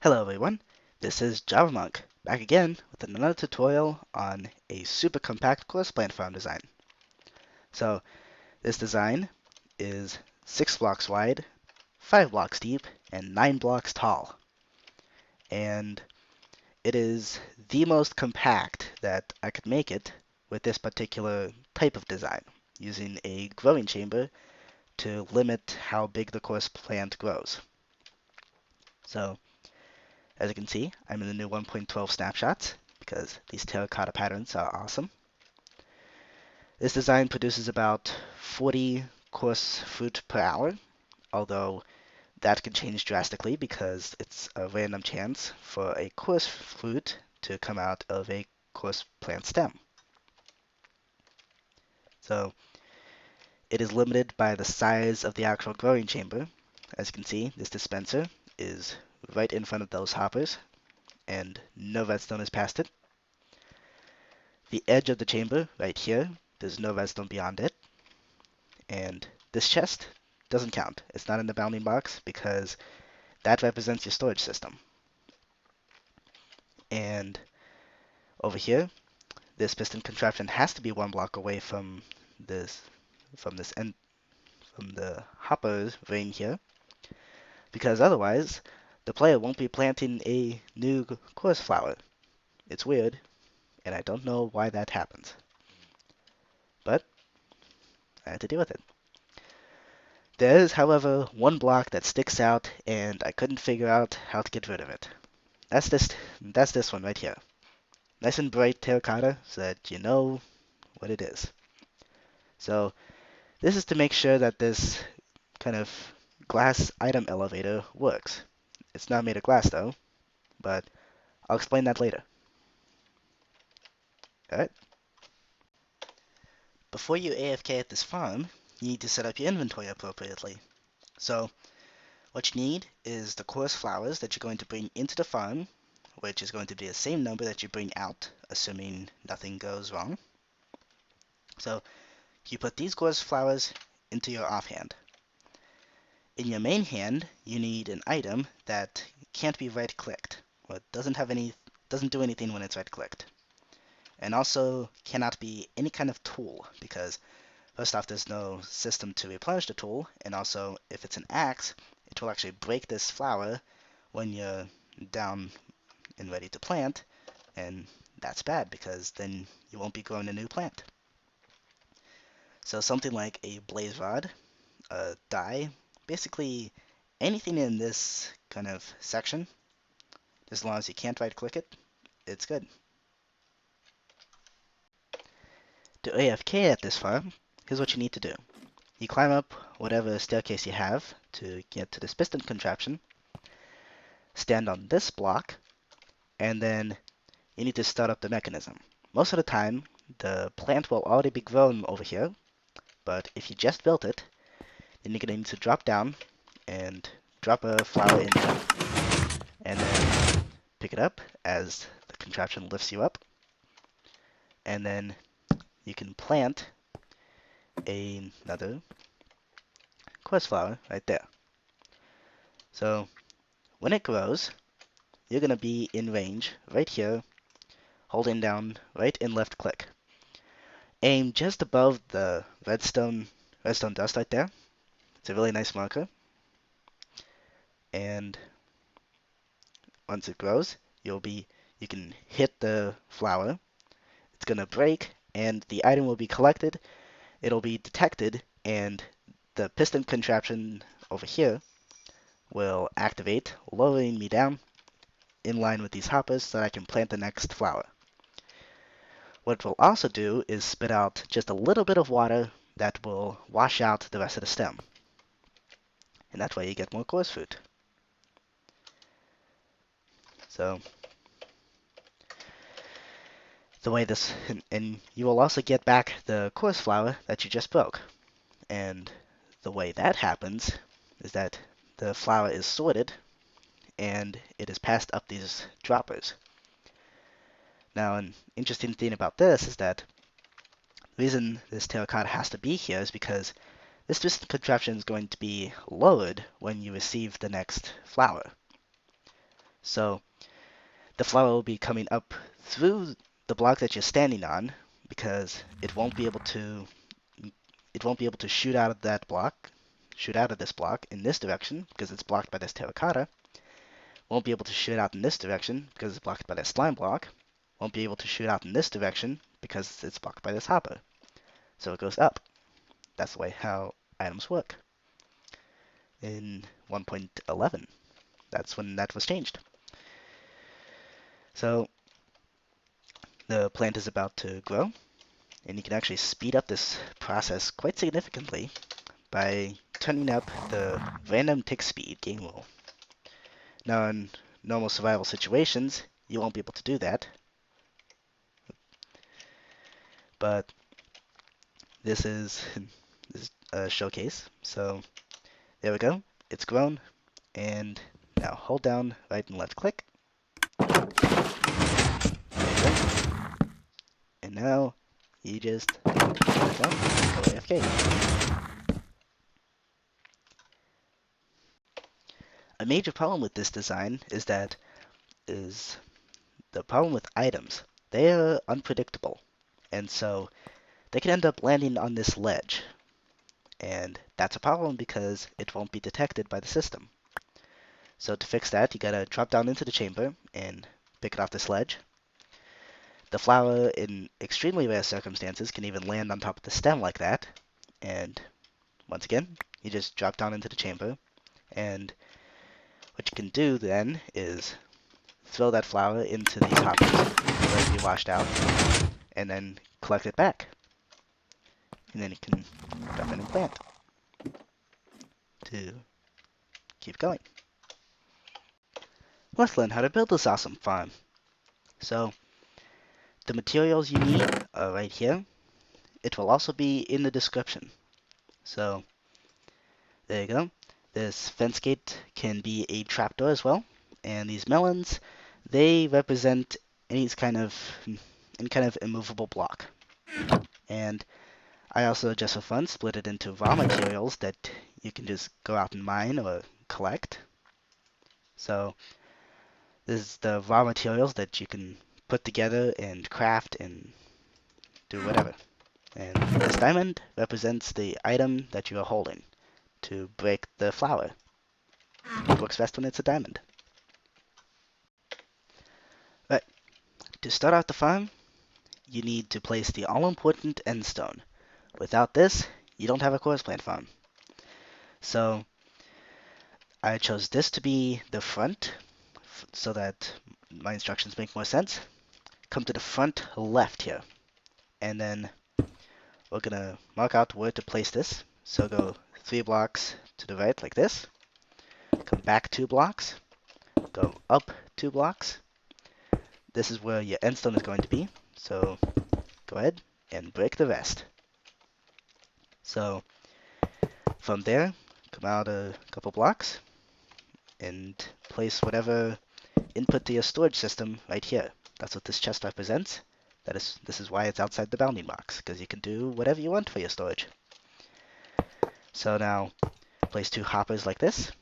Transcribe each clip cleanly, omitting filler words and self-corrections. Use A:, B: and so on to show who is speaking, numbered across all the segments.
A: Hello everyone, this is JavaMonk, back again with another tutorial on a super compact course plant farm design. So this design is 6 blocks wide, 5 blocks deep, and 9 blocks tall. And it is the most compact that I could make it with this particular type of design, using a growing chamber to limit how big the course plant grows. So as you can see, I'm in the new 1.12 snapshots because these terracotta patterns are awesome. This design produces about 40 coarse fruit per hour, although that can change drastically because it's a random chance for a coarse fruit to come out of a coarse plant stem. So it is limited by the size of the actual growing chamber. As you can see, this dispenser is right in front of those hoppers, and no redstone is past it. The edge of the chamber, right here, there's no redstone beyond it. And this chest doesn't count. It's not in the bounding box because that represents your storage system. And over here, this piston contraption has to be 1 block away from this end, from the hoppers ring here, because otherwise the player won't be planting a new course flower. It's weird, and I don't know why that happens. But I had to deal with it. There is, however, one block that sticks out, and I couldn't figure out how to get rid of it. That's this one right here. Nice and bright terracotta so that you know what it is. So this is to make sure that this kind of glass item elevator works. It's not made of glass though, but I'll explain that later. Alright. Before you AFK at this farm, you need to set up your inventory appropriately. So what you need is the coarse flowers that you're going to bring into the farm, which is going to be the same number that you bring out, assuming nothing goes wrong. So you put these coarse flowers into your offhand. In your main hand, you need an item that can't be right-clicked, or doesn't do anything when it's right-clicked, and also cannot be any kind of tool, because first off, there's no system to replenish the tool, and also if it's an axe, it will actually break this flower when you're down and ready to plant, and that's bad because then you won't be growing a new plant. So something like a blaze rod, a die, basically anything in this kind of section, as long as you can't right click it, it's good. To AFK at this farm, here's what you need to do. You climb up whatever staircase you have to get to this piston contraption, stand on this block, and then you need to start up the mechanism. Most of the time, the plant will already be grown over here, but if you just built it, then you're going to need to drop down and drop a flower in here, and then pick it up as the contraption lifts you up, and then you can plant another quartz flower right there. So when it grows, you're going to be in range right here, holding down right and left click. Aim just above the redstone dust right there. It's a really nice marker. And once it grows, you can hit the flower. It's going to break, and the item will be collected. It'll be detected, and the piston contraption over here will activate, lowering me down in line with these hoppers so that I can plant the next flower. What it will also do is spit out just a little bit of water that will wash out the rest of the stem. And that way you get more coarse fruit. So the way this, and you will also get back the coarse flower that you just broke. And the way that happens is that the flower is sorted and it is passed up these droppers. Now, an interesting thing about this is that the reason this terracotta has to be here is because this piston contraption is going to be lowered when you receive the next flower. So the flower will be coming up through the block that you're standing on because it won't be able to shoot out of that block, shoot out of this block in this direction because it's blocked by this terracotta. Won't be able to shoot out in this direction because it's blocked by this slime block. Won't be able to shoot out in this direction because it's blocked by this hopper. So it goes up. That's the way how items work. In 1.11, that's when that was changed. So the plant is about to grow, and you can actually speed up this process quite significantly by turning up the random tick speed game rule. Now in normal survival situations, you won't be able to do that, but this is a showcase. So there we go, it's grown, and now hold down right and left click. There you go. And now you just shut it down, go AFK. A major problem with this design is the problem with items. They are unpredictable, and so they can end up landing on this ledge. And that's a problem because it won't be detected by the system. So to fix that, you gotta drop down into the chamber and pick it off this ledge. The flower, in extremely rare circumstances, can even land on top of the stem like that. And once again, you just drop down into the chamber, and what you can do then is throw that flower into these hoppers, let it be washed out, and then collect it back. And then you can drop in and plant to keep going. Let's learn how to build this awesome farm. So the materials you need are right here. It will also be in the description. So there you go. This fence gate can be a trapdoor as well. And these melons, they represent any kind of immovable block. And I also, just for fun, split it into raw materials that you can just go out and mine or collect. So this is the raw materials that you can put together and craft and do whatever. And this diamond represents the item that you are holding to break the flower. It works best when it's a diamond. Right, to start out the farm, you need to place the all-important end stone. Without this, you don't have a quartz plant farm. So I chose this to be the front so that my instructions make more sense. Come to the front left here, and then we're gonna mark out where to place this. So go 3 blocks to the right like this, come back 2 blocks, go up 2 blocks. This is where your end stone is going to be, so go ahead and break the rest. So from there, come out a couple blocks and place whatever input to your storage system right here. That's what this chest represents. This is why it's outside the bounding box, because you can do whatever you want for your storage. So now place 2 hoppers like this,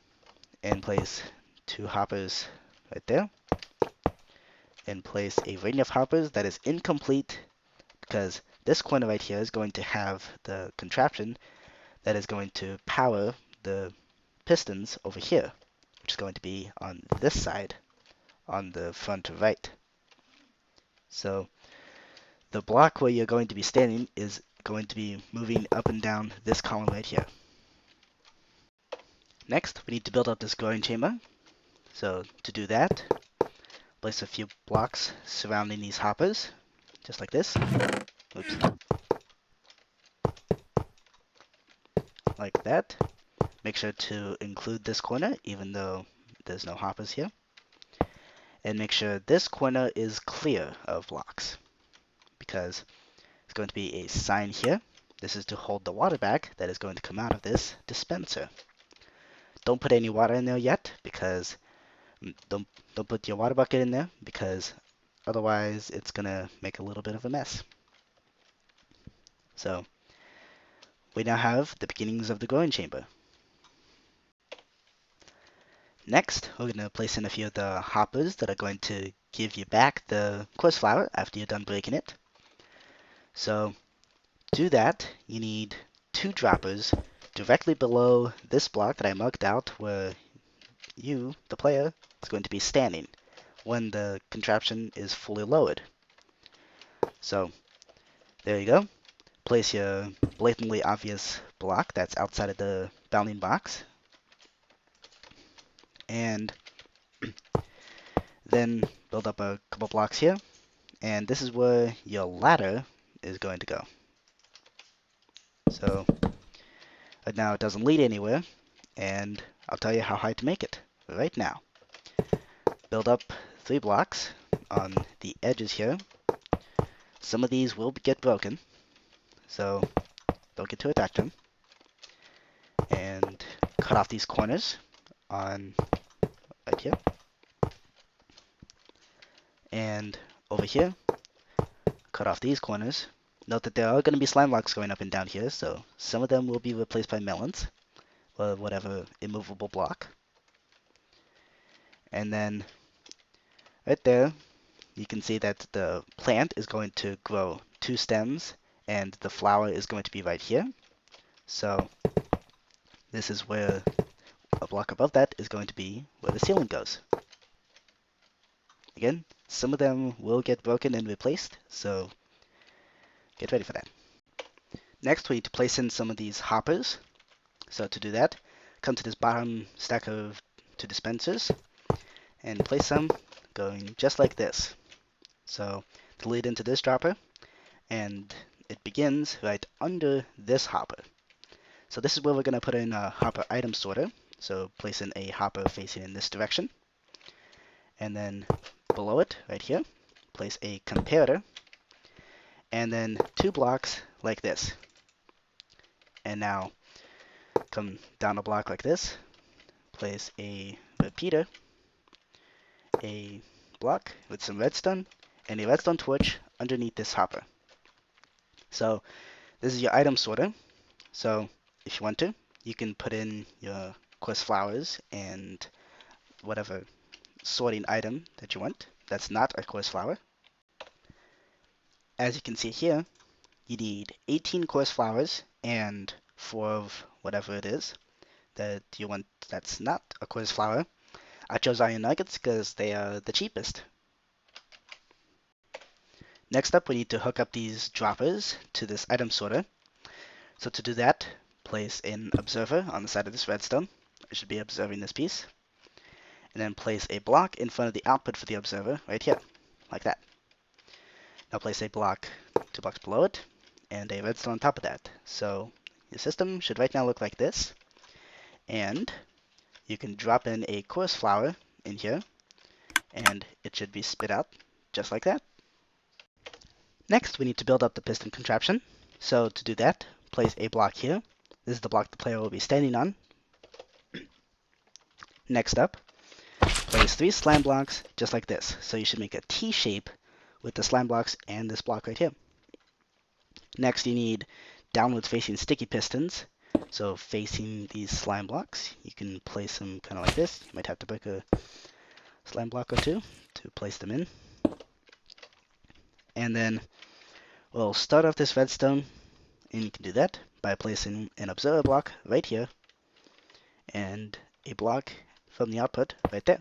A: and place 2 hoppers right there, and place a ring of hoppers that is incomplete because this corner right here is going to have the contraption that is going to power the pistons over here, which is going to be on this side, on the front right. So the block where you're going to be standing is going to be moving up and down this column right here. Next, we need to build up this growing chamber. So to do that, place a few blocks surrounding these hoppers, just like this. Oops. Like that. Make sure to include this corner, even though there's no hoppers here. And make sure this corner is clear of blocks, because it's going to be a sign here. This is to hold the water back that is going to come out of this dispenser. Don't put any water in there yet, because don't put your water bucket in there, because otherwise it's gonna make a little bit of a mess. So we now have the beginnings of the growing chamber. Next, we're going to place in a few of the hoppers that are going to give you back the quartz flower after you're done breaking it. So to do that, you need 2 droppers directly below this block that I marked out where you, the player, is going to be standing when the contraption is fully lowered. So there you go. Place your blatantly obvious block that's outside of the bounding box. And then build up a couple blocks here. And this is where your ladder is going to go. So right now it doesn't lead anywhere. And I'll tell you how high to make it right now. Build up 3 blocks on the edges here. Some of these will get broken, so don't get too attached to them. And cut off these corners on right here. And over here, cut off these corners. Note that there are going to be slime blocks going up and down here, so some of them will be replaced by melons, or whatever immovable block. And then right there, you can see that the plant is going to grow 2 stems, and the flower is going to be right here. So this is where a block above that is going to be where the ceiling goes. Again, some of them will get broken and replaced, so get ready for that. Next, we need to place in some of these hoppers. So to do that, come to this bottom stack of 2 dispensers and place them going just like this. So to lead into this dropper, and it begins right under this hopper. So this is where we're going to put in a hopper item sorter. So place in a hopper facing in this direction. And then below it, right here, place a comparator. And then 2 blocks like this. And now come down a block like this, place a repeater, a block with some redstone, and a redstone torch underneath this hopper. So this is your item sorter. So if you want to, you can put in your quartz flowers and whatever sorting item that you want. That's not a quartz flower. As you can see here, you need 18 quartz flowers and 4 of whatever it is that you want that's not a quartz flower. I chose iron nuggets because they are the cheapest. Next up, we need to hook up these droppers to this item sorter. So to do that, place an observer on the side of this redstone. It should be observing this piece. And then place a block in front of the output for the observer right here, like that. Now place a block 2 blocks below it, and a redstone on top of that. So your system should right now look like this. And you can drop in a quartz flower in here, and it should be spit out just like that. Next, we need to build up the piston contraption. So to do that, place a block here. This is the block the player will be standing on. Next up, place 3 slime blocks just like this. So you should make a T shape with the slime blocks and this block right here. Next, you need downwards facing sticky pistons. So facing these slime blocks, you can place them kind of like this. You might have to break a slime block or 2 to place them in. And then we'll start off this redstone, and you can do that by placing an observer block right here and a block from the output right there.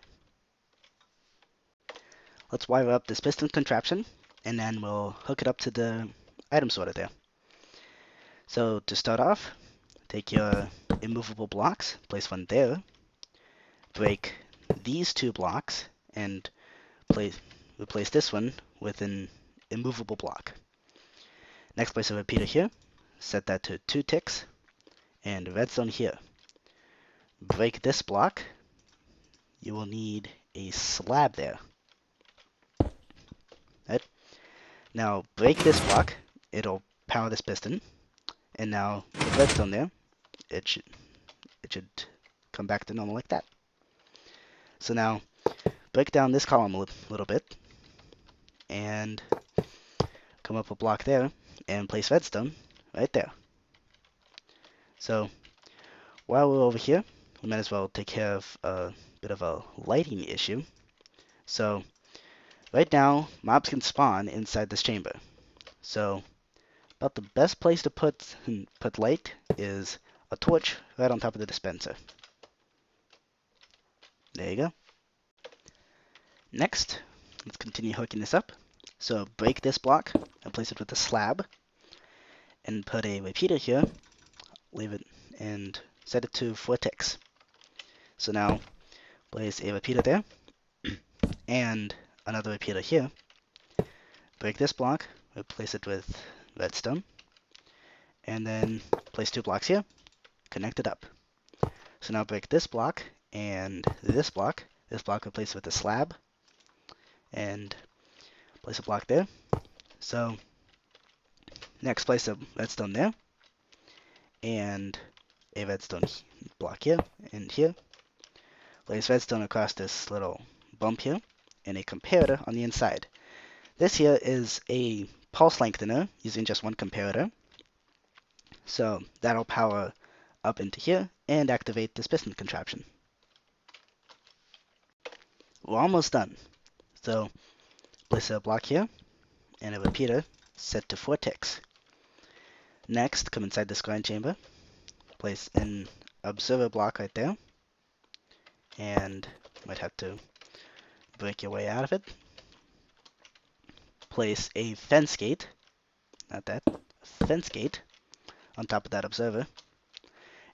A: Let's wire up this piston contraption, and then we'll hook it up to the item sorter there. So to start off, take your immovable blocks, place one there, break these 2 blocks, and replace this one with an immovable block. Next, place a repeater here, set that to 2 ticks, and redstone here. Break this block. You will need a slab there. Right? Now break this block. It'll power this piston. And now with redstone there, it should come back to normal like that. So now break down this column a little bit and come up a block there and place redstone right there. So while we're over here, we might as well take care of bit of a lighting issue. So right now, mobs can spawn inside this chamber. So about the best place to put light is a torch right on top of the dispenser. There you go. Next, let's continue hooking this up. So break this block and place it with a slab, and put a repeater here. Leave it and set it to 4 ticks. So now place a repeater there and another repeater here. Break this block, replace it with redstone, and then place 2 blocks here, connect it up. So now break this block and this block. This block replace with a slab, and place a block there. So next place a redstone there, and a redstone block here and here. Place redstone across this little bump here, and a comparator on the inside. This here is a pulse lengthener using just one comparator. So that'll power up into here and activate this piston contraption. We're almost done. So place a block here and a repeater set to 4 ticks. Next, come inside this grind chamber, place an observer block right there, and might have to break your way out of it. Place a fence gate, not that, a fence gate on top of that observer,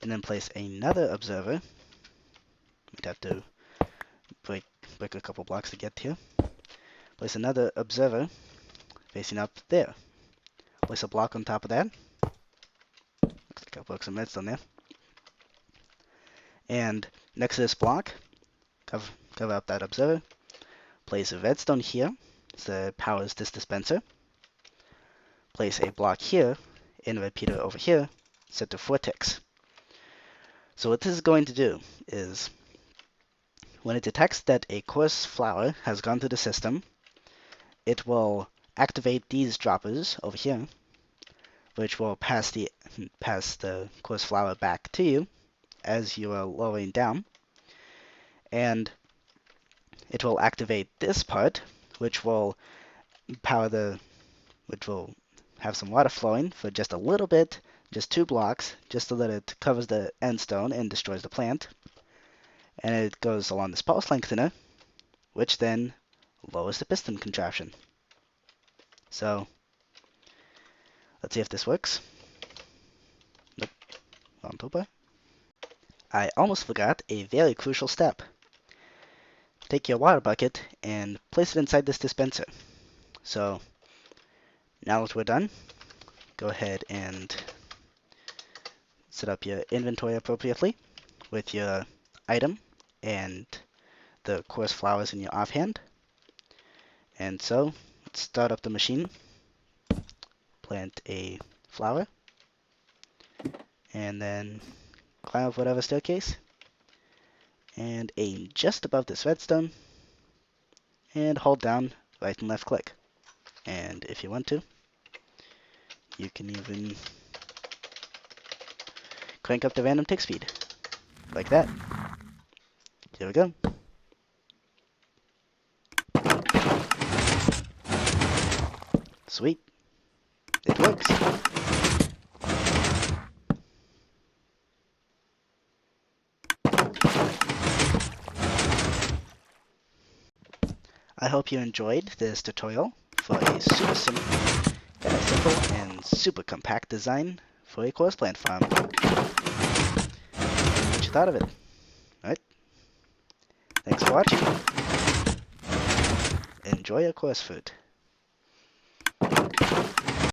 A: and then place another observer. Might have to break a couple blocks to get here. Place another observer facing up there. Place a block on top of that. Looks like I broke some redstone there. And next to this block, cover up that observer. Place a redstone here, so that powers this dispenser. Place a block here and a repeater over here, set to 4 ticks. So what this is going to do is, when it detects that a coarse flour has gone through the system, it will activate these droppers over here, which will pass the coarse flour back to you as you are lowering down, and it will activate this part, which will have some water flowing for just a little bit, just 2 blocks, just so that it covers the end stone and destroys the plant. And it goes along this pulse lengthener, which then lowers the piston contraption. So let's see if this works. Nope, wrong toolbar. I almost forgot a very crucial step. Take your water bucket and place it inside this dispenser. So now that we're done, go ahead and set up your inventory appropriately with your item and the coarse flowers in your offhand. And so let's start up the machine, plant a flower, and then climb up whatever staircase, and aim just above this redstone, and hold down right and left click. And if you want to, you can even crank up the random tick speed, like that. Here we go. Sweet. It works. I hope you enjoyed this tutorial for a super simple and super compact design for a coarse plant farm. What you thought of it? Alright. Thanks for watching. Enjoy your coarse food.